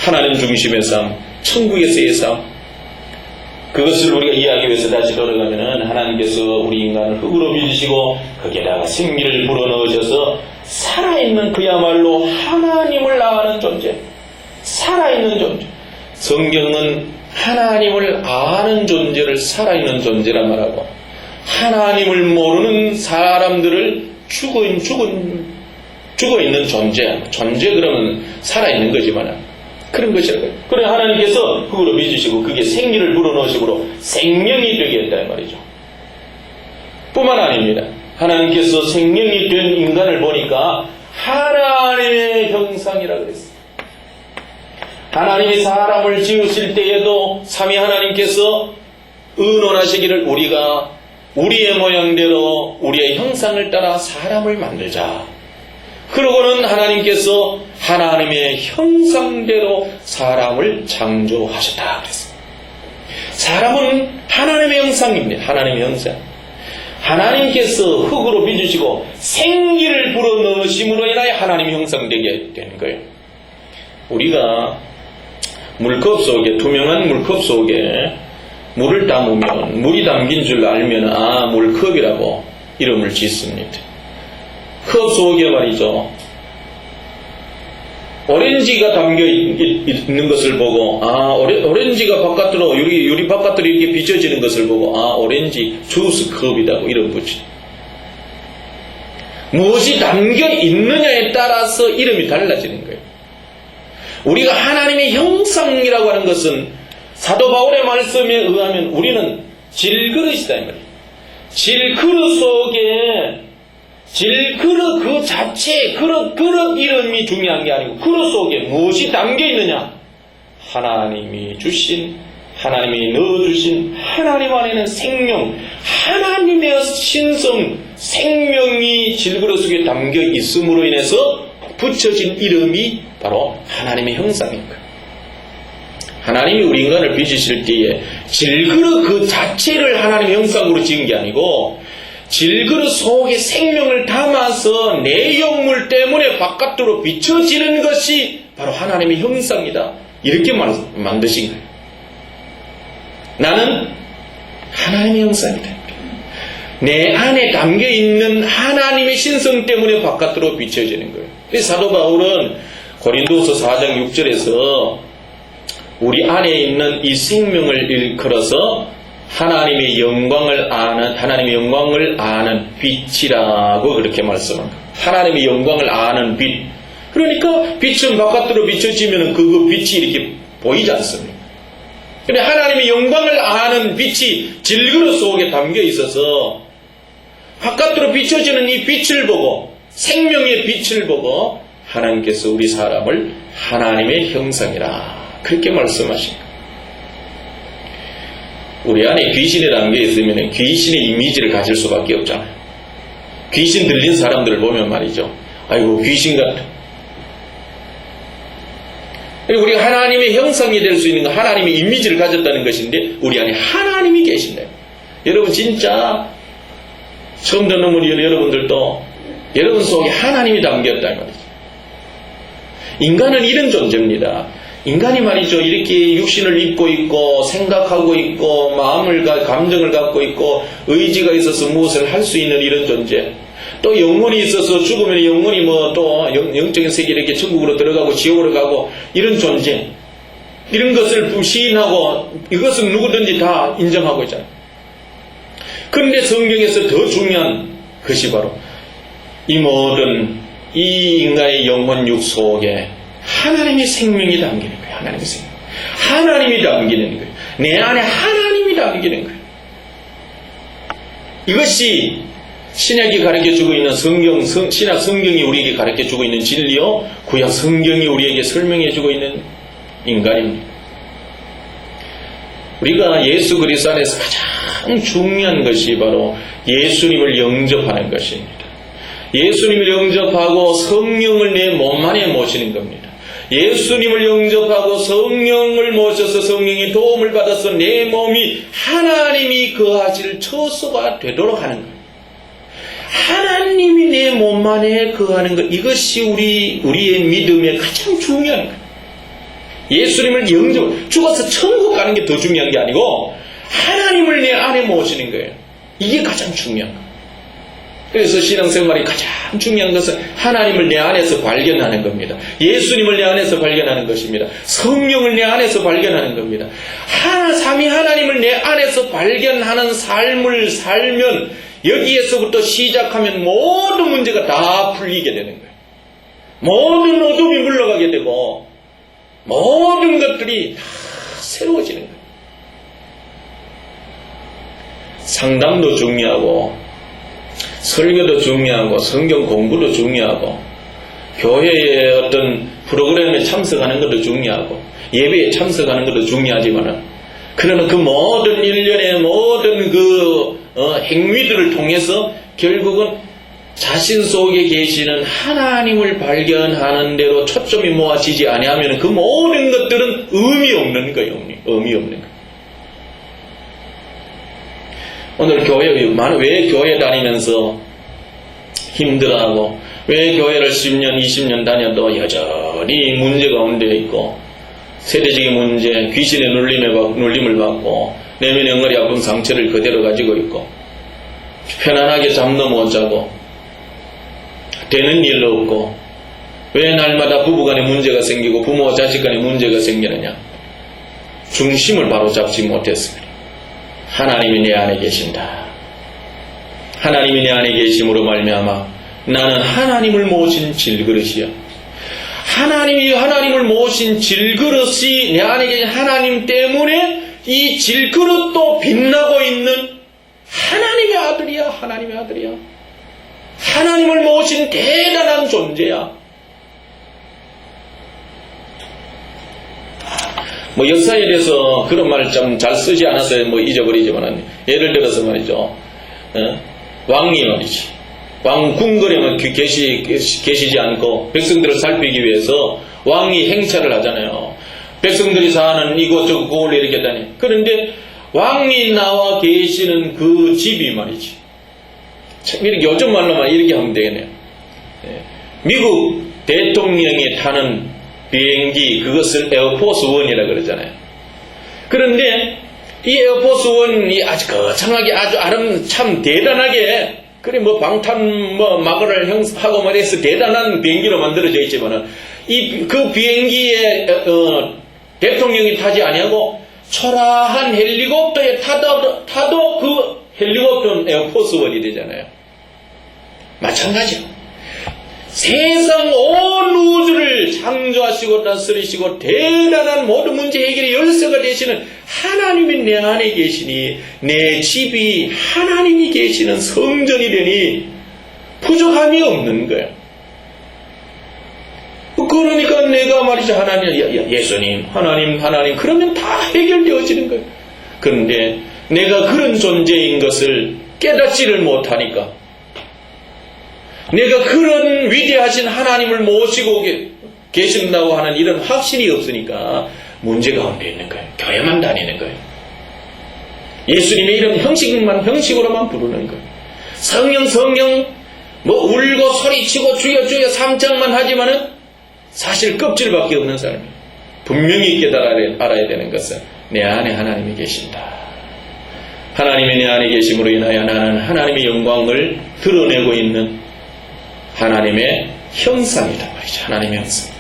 하나님 중심의 삶, 천국에서의 삶, 그것을 우리가 이해하기 위해서 다시 돌아가면은 하나님께서 우리 인간을 흙으로 빚으시고 거기에다가 생기를 불어넣으셔서 살아있는 그야말로 하나님을 아는 존재, 살아있는 존재. 성경은 하나님을 아는 존재를 살아있는 존재라 말하고, 하나님을 모르는 사람들을 죽어있는 존재 그러면 살아있는 거지만 그런 것이라고요. 그래 하나님께서 흙으로 빚으시고 그게 생기를 불어넣으시므로 생명이 되게 했다는 말이죠. 뿐만 아닙니다. 하나님께서 생명이 된 인간을 보니까 하나님의 형상이라 그랬어요. 하나님이 사람을 지으실 때에도 삼위 하나님께서 의논하시기를 우리가 우리의 모양대로 우리의 형상을 따라 사람을 만들자. 그러고는 하나님께서 하나님의 형상대로 사람을 창조하셨다 그랬습니다. 사람은 하나님의 형상입니다. 하나님의 형상. 하나님께서 흙으로 빚으시고 생기를 불어넣으심으로 인하여 하나님의 형상 되게 되는 거예요. 우리가 물컵 속에, 투명한 물컵 속에 물을 담으면 물이 담긴 줄 알면 물컵이라고 이름을 짓습니다. 컵 속에 말이죠, 오렌지가 담겨 있는 것을 보고 오렌지가 바깥으로 유리 바깥으로 이렇게 비춰지는 것을 보고 오렌지 주스 컵이라고 이름 붙이. 무엇이 담겨 있느냐에 따라서 이름이 달라지는 거예요. 우리가 하나님의 형상이라고 하는 것은 사도 바울의 말씀에 의하면 우리는 질그릇이다 이 말이에요. 질그릇 속에 질그릇 그 자체 그릇 이름이 중요한 게 아니고 그릇 속에 무엇이 담겨 있느냐, 하나님이 주신, 하나님이 넣어주신 하나님 안에는 생명, 하나님의 신성, 생명이 질그릇 속에 담겨 있음으로 인해서 붙여진 이름이 바로 하나님의 형상인 거예요. 하나님이 우리 인간을 빚으실 때에 질그릇 그 자체를 하나님의 형상으로 지은 게 아니고 질그릇 속에 생명을 담아서 내용물 때문에 바깥으로 비춰지는 것이 바로 하나님의 형상이다. 이렇게 만드신 거예요. 나는 하나님의 형상이다. 내 안에 담겨있는 하나님의 신성 때문에 바깥으로 비춰지는 거예요. 그래서 사도 바울은 고린도서 4장 6절에서 우리 안에 있는 이 생명을 일컬어서 하나님의 영광을 아는 빛이라고 그렇게 말씀합니다. 하나님의 영광을 아는 빛. 그러니까 빛은 바깥으로 비춰지면 그 빛이 이렇게 보이지 않습니까? 그런데 하나님의 영광을 아는 빛이 질그릇 속에 담겨 있어서 바깥으로 비춰지는 이 빛을 보고, 생명의 빛을 보고 하나님께서 우리 사람을 하나님의 형상이라 그렇게 말씀하십니다. 우리 안에 귀신이 담겨 있으면 귀신의 이미지를 가질 수밖에 없잖아요. 귀신 들린 사람들을 보면 말이죠, 아이고 귀신 같아. 우리가 하나님의 형상이 될 수 있는 건 하나님의 이미지를 가졌다는 것인데 우리 안에 하나님이 계신다. 여러분 진짜 처음 듣는 분이 여러분들도 여러분 속에 하나님이 담겼다 말이죠. 인간은 이런 존재입니다. 인간이 말이죠, 이렇게 육신을 입고 있고 생각하고 있고 감정을 갖고 있고 의지가 있어서 무엇을 할 수 있는 이런 존재, 또 영혼이 있어서 죽으면 영혼이 또 영적인 세계 이렇게 천국으로 들어가고 지옥으로 가고 이런 존재, 이런 것을 시인하고 이것은 누구든지 다 인정하고 있잖아요. 그런데 성경에서 더 중요한 것이 바로 이 모든 이 인간의 영혼 육 속에 하나님의 생명이 담기는 거예요. 하나님의 생명. 하나님이 담기는 거예요. 내 안에 하나님이 담기는 거예요. 이것이 신약이 가르쳐주고 있는 신약 성경이 우리에게 가르쳐주고 있는 진리요, 구약 성경이 우리에게 설명해주고 있는 인간입니다. 우리가 예수 그리스도 안에서 가장 중요한 것이 바로 예수님을 영접하는 것입니다. 예수님을 영접하고 성령을 내 몸 안에 모시는 겁니다. 예수님을 영접하고 성령을 모셔서 성령의 도움을 받아서 내 몸이 하나님이 거하실 처소가 되도록 하는 거예요. 하나님이 내 몸 안에 거하는 것, 이것이 우리의 믿음의 가장 중요한 거예요. 예수님을 영접, 죽어서 천국 가는 게 더 중요한 게 아니고 하나님을 내 안에 모시는 거예요. 이게 가장 중요한 거예요. 그래서 신앙생활이 가장 중요한 것은 하나님을 내 안에서 발견하는 겁니다. 예수님을 내 안에서 발견하는 것입니다. 성령을 내 안에서 발견하는 겁니다. 삼위 하나님을 내 안에서 발견하는 삶을 살면 여기에서부터 시작하면 모든 문제가 다 풀리게 되는 거예요. 모든 어둠이 물러가게 되고 모든 것들이 다 새로워지는 거예요. 상담도 중요하고 설교도 중요하고 성경 공부도 중요하고 교회의 어떤 프로그램에 참석하는 것도 중요하고 예배에 참석하는 것도 중요하지만은 그러나 그 모든 일련의 모든 행위들을 통해서 결국은 자신 속에 계시는 하나님을 발견하는 대로 초점이 모아지지 아니하면 그 모든 것들은 의미 없는 거예요. 의미 없는 거예요. 오늘 왜 교회 다니면서 힘들어하고 왜 교회를 10년, 20년 다녀도 여전히 문제 가운데 있고 세대적인 문제, 귀신의 눌림을 받고 내면의 엉거리 아픈 상처를 그대로 가지고 있고 편안하게 잠도 못 자고 되는 일도 없고 왜 날마다 부부간에 문제가 생기고 부모와 자식간에 문제가 생기느냐? 중심을 바로잡지 못했습니다. 하나님이 내 안에 계신다. 하나님이 내 안에 계심으로 말미암아 나는 하나님을 모신 질그릇이야. 하나님을 모신 질그릇이 내 안에 계신 하나님 때문에 이 질그릇도 빛나고 있는 하나님의 아들이야. 하나님의 아들이야. 하나님을 모신 대단한 존재야. 역사에 대해서 그런 말을 좀 잘 쓰지 않아서 잊어버리지만 예를 들어서 말이죠. 왕이 말이지. 왕 궁궐에만 계시지 않고 백성들을 살피기 위해서 왕이 행차를 하잖아요. 백성들이 사는 이곳저곳 그걸 이렇게 다니. 그런데 왕이 나와 계시는 그 집이 말이지. 참 이렇게 요즘 말로만 이렇게 하면 되겠네요. 미국 대통령이 타는 비행기, 그것을 에어포스 1이라 그러잖아요. 그런데 이 에어포스 1이 아주 거창하게 아주 참 대단하게 그래 방탄 마그를 하고 말해서 대단한 비행기로 만들어져 있지만은 그 비행기에 대통령이 타지 아니하고 초라한 헬리콥터에 타도 그 헬리콥터는 에어포스 1이 되잖아요. 마찬가지로 세상 온 우주를 창조하시고 다스리시고 대단한 모든 문제 해결의 열쇠가 되시는 하나님이 내 안에 계시니 내 집이 하나님이 계시는 성전이 되니 부족함이 없는 거예요. 그러니까 내가 말이죠. 예수님, 하나님 그러면 다 해결되어지는 거예요. 그런데 내가 그런 존재인 것을 깨닫지를 못하니까 내가 그런 위대하신 하나님을 모시고 계신다고 하는 이런 확신이 없으니까 문제 가운데 있는 거예요. 교회만 다니는 거예요. 예수님의 이름 형식으로만 부르는 거예요. 성령 울고 소리치고 주여 삼창만 하지만은 사실 껍질밖에 없는 사람이에요. 분명히 알아야 되는 것은 내 안에 하나님이 계신다. 하나님이 내 안에 계심으로 인하여 나는 하나님의 영광을 드러내고 있는 하나님의 형상이다 말이죠. 하나님의 형상.